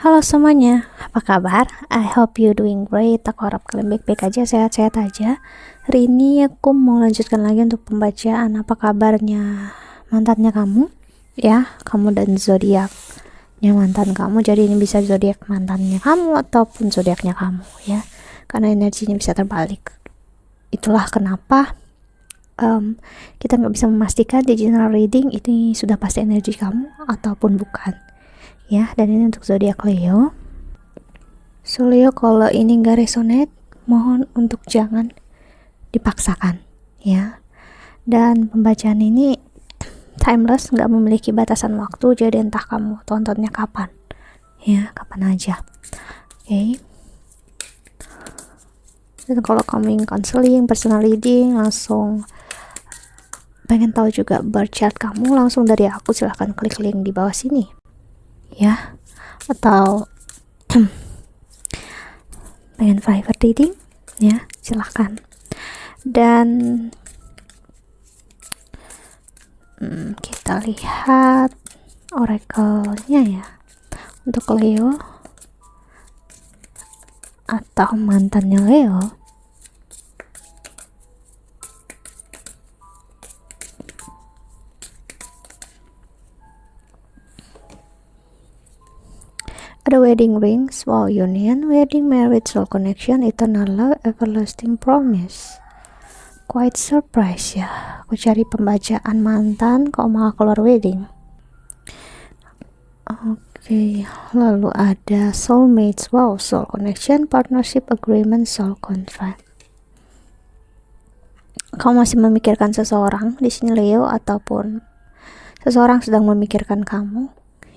Halo semuanya, apa kabar? I hope you doing great. Aku harap kalian baik-baik aja, sehat-sehat aja. Hari ini aku mau lanjutkan lagi untuk pembacaan apa kabarnya mantannya kamu, ya, kamu dan zodiaknya mantan kamu. Jadi ini bisa zodiak mantannya kamu ataupun zodiaknya kamu, ya, karena energinya bisa terbalik. Itulah kenapa kita nggak bisa memastikan di general reading ini sudah pasti energi kamu ataupun bukan. Ya, dan ini untuk zodiak Leo. So Leo, kalau ini nggak resonate, mohon untuk jangan dipaksakan, ya. Dan pembacaan ini timeless, nggak memiliki batasan waktu, jadi entah kamu tontonnya kapan, ya, kapan aja. Oke. Dan kalau kamu ingin counseling, personal reading, langsung pengen tahu juga birth chart kamu, langsung dari aku silahkan klik link di bawah sini, ya. Atau pengen private reading, ya, silahkan. Dan kita lihat oracle-nya, ya, untuk Leo atau mantannya Leo. Ada wedding rings, wow, union, wedding, marriage, soul connection, eternal love, everlasting promise. Quite surprise, ya. Aku cari pembacaan mantan kok malah keluar wedding. Oke, lalu ada soulmates, wow, soul connection, partnership, agreement, soul contract. Kamu masih memikirkan seseorang di sini Leo, ataupun seseorang sedang memikirkan kamu,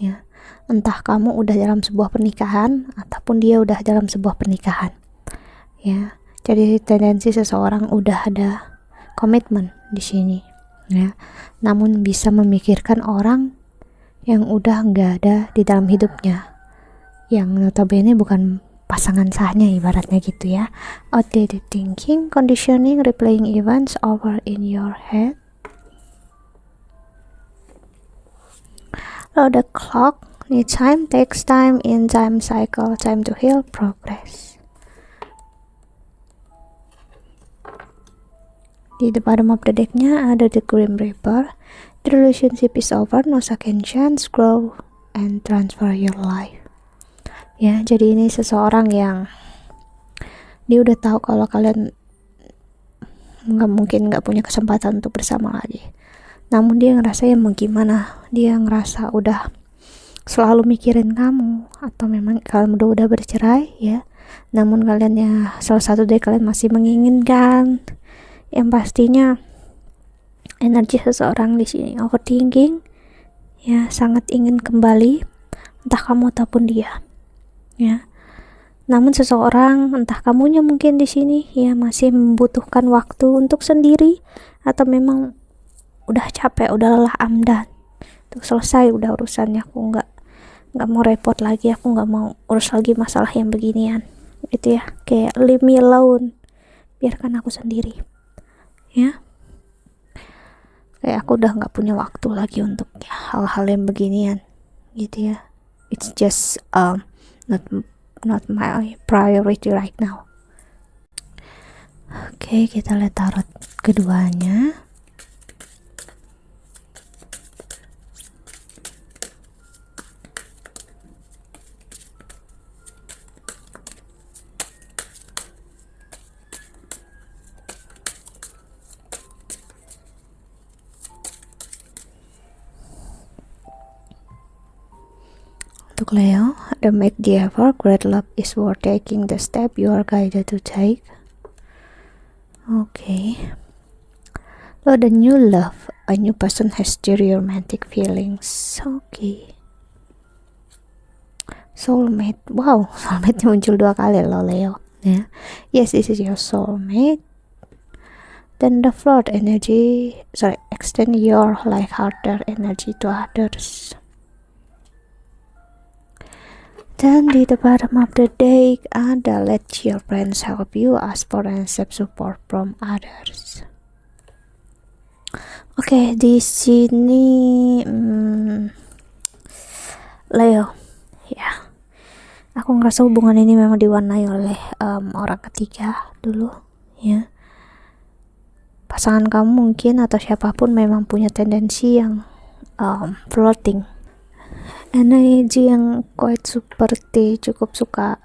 ya. Entah kamu udah dalam sebuah pernikahan ataupun dia udah dalam sebuah pernikahan, ya. Jadi tendensi seseorang udah ada komitmen di sini, ya. Namun bisa memikirkan orang yang udah nggak ada di dalam hidupnya, yang notabene bukan pasangan sahnya, ibaratnya gitu, ya. Outdated thinking, conditioning, replaying events over in your head. Lalu the clock, need time, takes time, in time cycle, time to heal, progress. Di the bottom of the decknya ada the Grim Reaper, the relationship is over, no second chance, grow and transfer your life. Ya, jadi ini seseorang yang dia udah tahu kalau kalian nggak punya kesempatan untuk bersama lagi. Namun dia ngerasa ya mau gimana, dia ngerasa udah selalu mikirin kamu, atau memang kalian udah bercerai, ya. Namun kalian, ya, salah satu dari kalian masih menginginkan. Yang pastinya energi seseorang di sini overthinking, ya, sangat ingin kembali, entah kamu ataupun dia, ya. Namun seseorang, entah kamunya mungkin di sini, ya, masih membutuhkan waktu untuk sendiri, atau memang udah capek, udah lelah, amdan untuk selesai udah urusannya. Aku nggak mau repot lagi, aku nggak mau urus lagi masalah yang beginian, gitu, ya. Kayak leave me alone, biarkan aku sendiri, ya. Kayak aku udah nggak punya waktu lagi untuk, ya, hal-hal yang beginian, gitu, ya. It's just not my priority right now. Oke, kita lihat tarot keduanya. Untuk Leo, the make the effort, great love is worth taking the step you are guided to take. Okay. So the new love, a new person has stir your romantic feelings. Okay. Soulmate, wow, soulmate muncul 2 kali loh Leo, ya. Yes, this is your soulmate. Then the flood energy, extend your light-hearted energy to others. Dan di the bottom of the deck ada let your friends help you, ask for and accept support from others. Oke, di sini Leo, ya, aku ngerasa hubungan ini memang diwarnai oleh orang ketiga dulu, ya. Pasangan kamu mungkin atau siapapun memang punya tendensi yang flirting, energi yang quite seperti cukup suka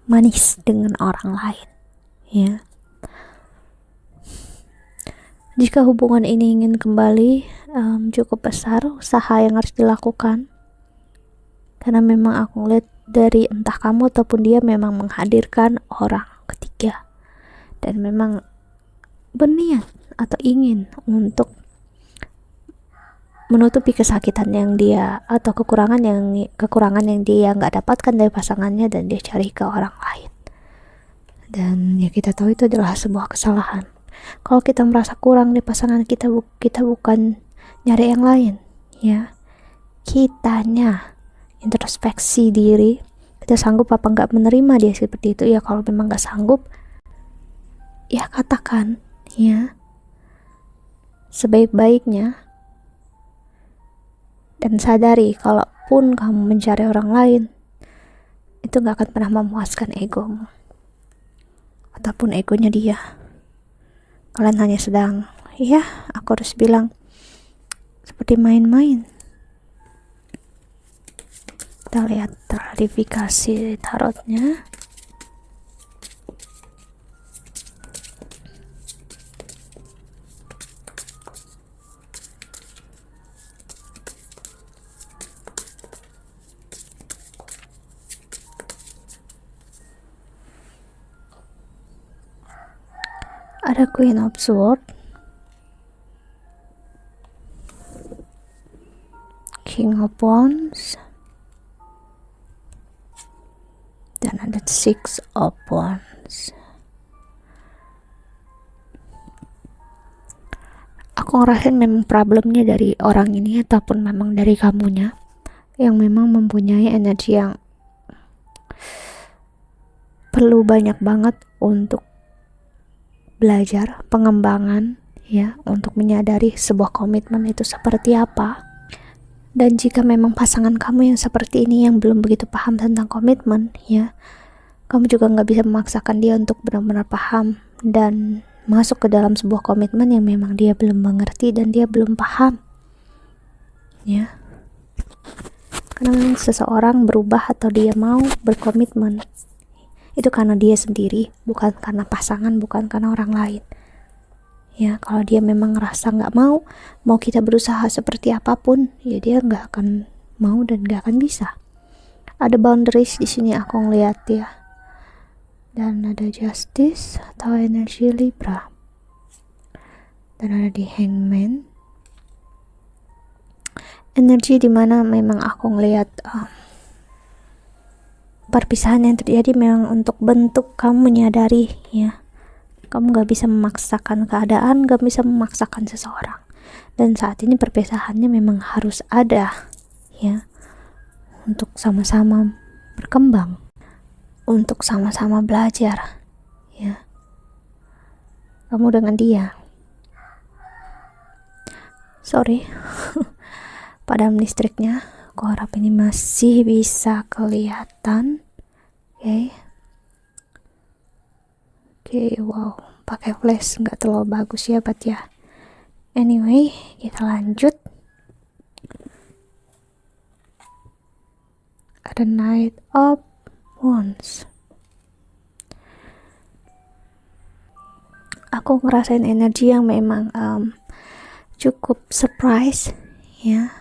manis dengan orang lain, ya. Jika hubungan ini ingin kembali, cukup besar usaha yang harus dilakukan, karena memang aku lihat dari entah kamu ataupun dia memang menghadirkan orang ketiga dan memang berniat atau ingin untuk menutupi kesakitan yang dia atau kekurangan yang dia nggak dapatkan dari pasangannya dan dia cari ke orang lain. Dan ya kita tahu itu adalah sebuah kesalahan. Kalau kita merasa kurang di pasangan kita, kita bukan nyari yang lain, ya. Kitanya introspeksi diri, kita sanggup apa nggak menerima dia seperti itu. Ya kalau memang nggak sanggup, ya katakan, ya, sebaik-baiknya. Dan sadari, kalaupun kamu mencari orang lain, itu gak akan pernah memuaskan egomu ataupun egonya dia. Kalian hanya sedang, ya aku harus bilang, seperti main-main. Kita lihat klarifikasi tarotnya. Ada Queen of Swords, King of Wands, dan ada Six of Wands. Aku ngerasain memang problemnya dari orang ini ataupun memang dari kamunya yang memang mempunyai energi yang perlu banyak banget untuk belajar, pengembangan, ya, untuk menyadari sebuah komitmen itu seperti apa. Dan jika memang pasangan kamu yang seperti ini yang belum begitu paham tentang komitmen, ya, kamu juga nggak bisa memaksakan dia untuk benar-benar paham dan masuk ke dalam sebuah komitmen yang memang dia belum mengerti dan dia belum paham, ya. Karena memang seseorang berubah atau dia mau berkomitmen itu karena dia sendiri, bukan karena pasangan, bukan karena orang lain. Ya, kalau dia memang ngerasa nggak mau kita berusaha seperti apapun, ya dia nggak akan mau dan nggak akan bisa. Ada boundaries di sini aku ngeliat ya. Dan ada Justice atau energi Libra. Dan ada di Hangman. Energi dimana memang aku ngeliat perpisahan yang terjadi memang untuk bentuk kamu menyadari, ya, kamu gak bisa memaksakan keadaan, gak bisa memaksakan seseorang, dan saat ini perpisahannya memang harus ada, ya, untuk sama-sama berkembang, untuk sama-sama belajar, ya, kamu dengan dia. Sorry padam listriknya, aku harap ini masih bisa kelihatan. Oke, wow, pakai flash nggak terlalu bagus ya, Bat ya. Anyway, kita lanjut. Ada Knight of Wands. Aku ngerasain energi yang memang cukup surprise, ya.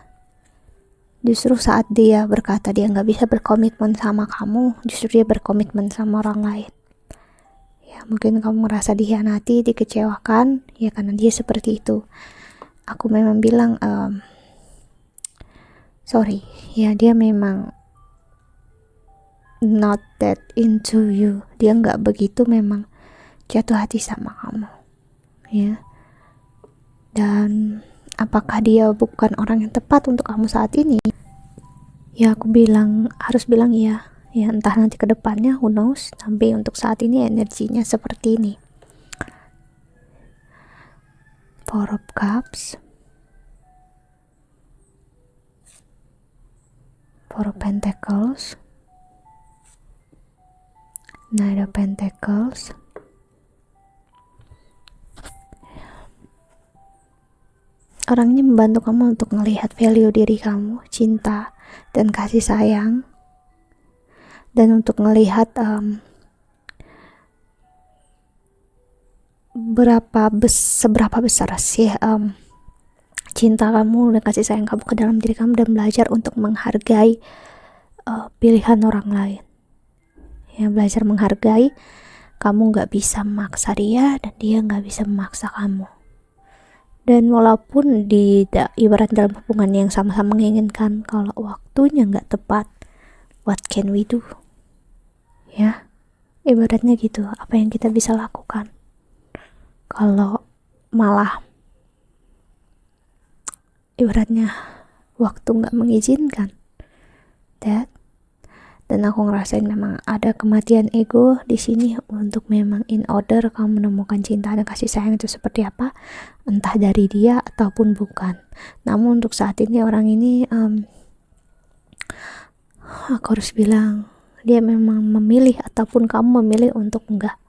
Justru saat dia berkata dia nggak bisa berkomitmen sama kamu, justru dia berkomitmen sama orang lain. Ya, mungkin kamu merasa dikhianati, dikecewakan, ya karena dia seperti itu. Aku memang bilang, sorry, ya dia memang not that into you. Dia nggak begitu memang jatuh hati sama kamu, ya. Dan apakah dia bukan orang yang tepat untuk kamu saat ini? Ya aku harus bilang ya entah nanti ke depannya, who knows. Tapi untuk saat ini energinya seperti ini. Four of Cups, Pentacles, Knight of Pentacles, orangnya membantu kamu untuk melihat value diri kamu, cinta dan kasih sayang, dan untuk melihat seberapa besar sih cinta kamu dan kasih sayang kamu ke dalam diri kamu, dan belajar untuk menghargai pilihan orang lain. Ya, belajar menghargai, kamu gak bisa memaksa dia dan dia gak bisa memaksa kamu. Dan walaupun ibarat dalam hubungan yang sama-sama menginginkan, kalau waktunya gak tepat, what can we do? Ya, ibaratnya gitu, apa yang kita bisa lakukan kalau malah ibaratnya waktu gak mengizinkan. Dan aku ngerasain memang ada kematian ego di sini untuk memang in order kamu menemukan cinta dan kasih sayang itu seperti apa, entah dari dia ataupun bukan. Namun untuk saat ini orang ini aku harus bilang dia memang memilih ataupun kamu memilih untuk enggak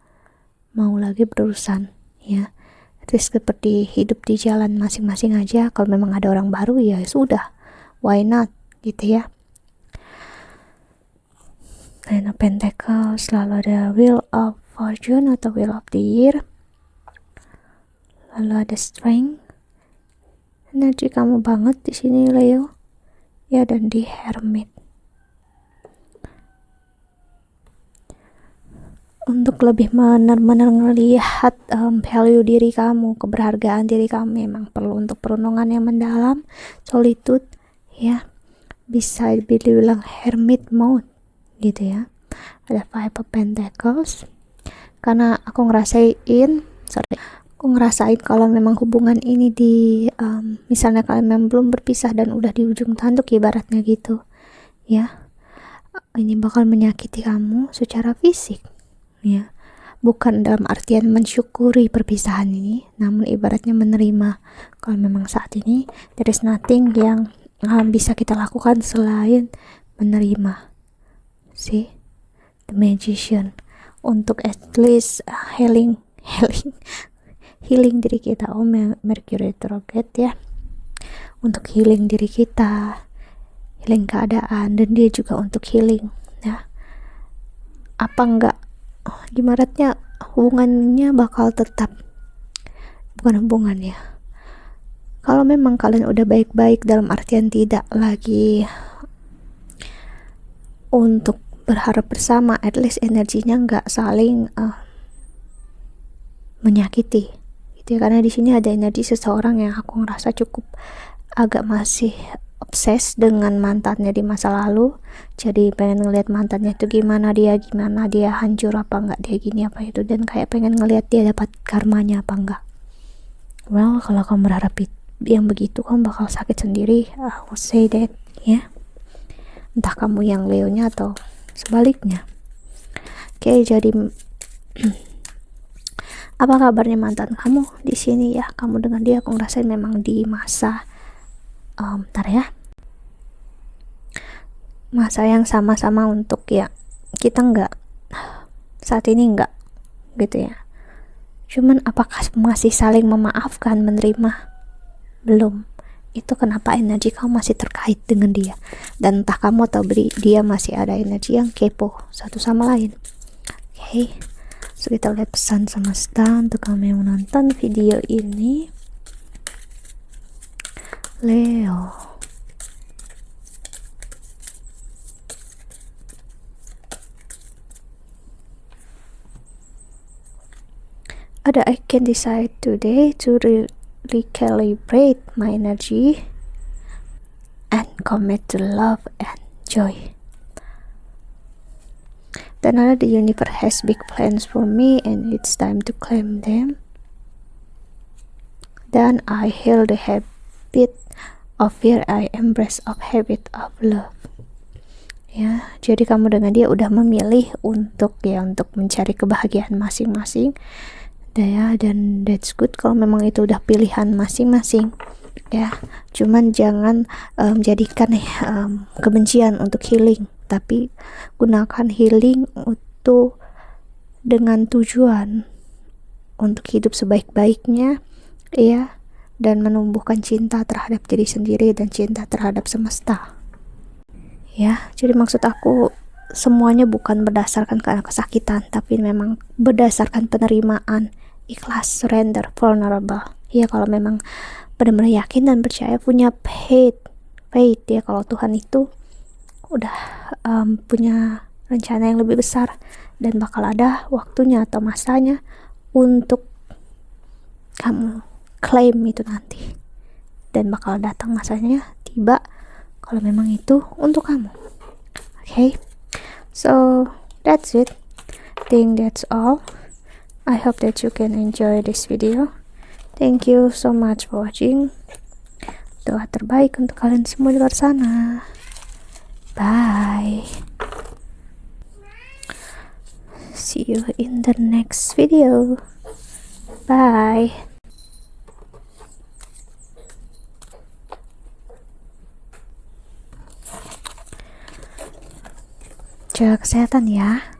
mau lagi berurusan, ya. Terus seperti hidup di jalan masing-masing aja. Kalau memang ada orang baru ya sudah, why not gitu ya. Nine of Pentacles, lalu ada Wheel of Fortune atau Wheel of the Year, lalu ada Strength, energi kamu banget di sini Leo, ya, dan di Hermit. Untuk lebih benar-benar ngelihat value diri kamu, keberhargaan diri kamu, memang perlu untuk perenungan yang mendalam, solitude, ya, bisa dibilang hermit mode gitu ya. Ada Five of Pentacles, karena aku ngerasain kalau memang hubungan ini misalnya kalian memang belum berpisah dan udah di ujung tanduk ibaratnya gitu ya, ini bakal menyakiti kamu secara fisik ya, bukan dalam artian mensyukuri perpisahan ini, namun ibaratnya menerima kalau memang saat ini there is nothing yang bisa kita lakukan selain menerima. See, the Magician, untuk at least healing diri kita. Mercury retrograde ya, untuk healing diri kita, healing keadaan, dan dia juga untuk healing ya. Apa enggak ibaratnya hubungannya bakal tetap, bukan hubungan ya, kalau memang kalian udah baik-baik dalam artian tidak lagi untuk berharap bersama, at least energinya nggak saling menyakiti gitu ya. Karena di sini ada energi seseorang yang aku ngerasa cukup agak masih obses dengan mantannya di masa lalu, jadi pengen ngelihat mantannya itu gimana dia hancur apa enggak, dia gini apa itu, dan kayak pengen ngelihat dia dapat karmanya apa enggak. Well, kalau kamu berharap yang begitu, kamu bakal sakit sendiri. I will say that ya, entah kamu yang Leonya atau sebaliknya. Oke, jadi apa kabarnya mantan kamu di sini ya? Kamu dengan dia, aku ngerasain memang di masa masa yang sama-sama untuk ya kita nggak saat ini nggak gitu ya. Cuman apakah masih saling memaafkan, menerima? Belum. Itu kenapa energi kamu masih terkait dengan dia, dan entah kamu atau dia masih ada energi yang kepo satu sama lain. Oke, so kita lihat pesan semesta untuk kamu yang menonton video ini. Leo, ada I can decide today to recalibrate my energy and commit to love and joy. Then the universe has big plans for me and it's time to claim them. Then I heal the habit of fear, I embrace of habit of love. Ya, jadi kamu dengan dia udah memilih untuk mencari kebahagiaan masing-masing. Ya, dan that's good kalau memang itu udah pilihan masing-masing. ya. Cuman jangan jadikan kebencian untuk healing, tapi gunakan healing untuk dengan tujuan untuk hidup sebaik-baiknya, ya, dan menumbuhkan cinta terhadap diri sendiri dan cinta terhadap semesta, ya. Jadi maksud aku, semuanya bukan berdasarkan karena kesakitan, tapi memang berdasarkan penerimaan, ikhlas, surrender, vulnerable. Ya, kalau memang benar-benar yakin dan percaya, punya faith ya, kalau Tuhan itu udah punya rencana yang lebih besar dan bakal ada waktunya atau masanya untuk kamu claim itu nanti, dan bakal datang masanya tiba kalau memang itu untuk kamu. Okay, so that's it. Think that's all. I hope that you can enjoy this video. Thank you so much for watching. Doa terbaik untuk kalian semua di luar sana. Bye. See you in the next video. Bye. Jaga kesehatan ya.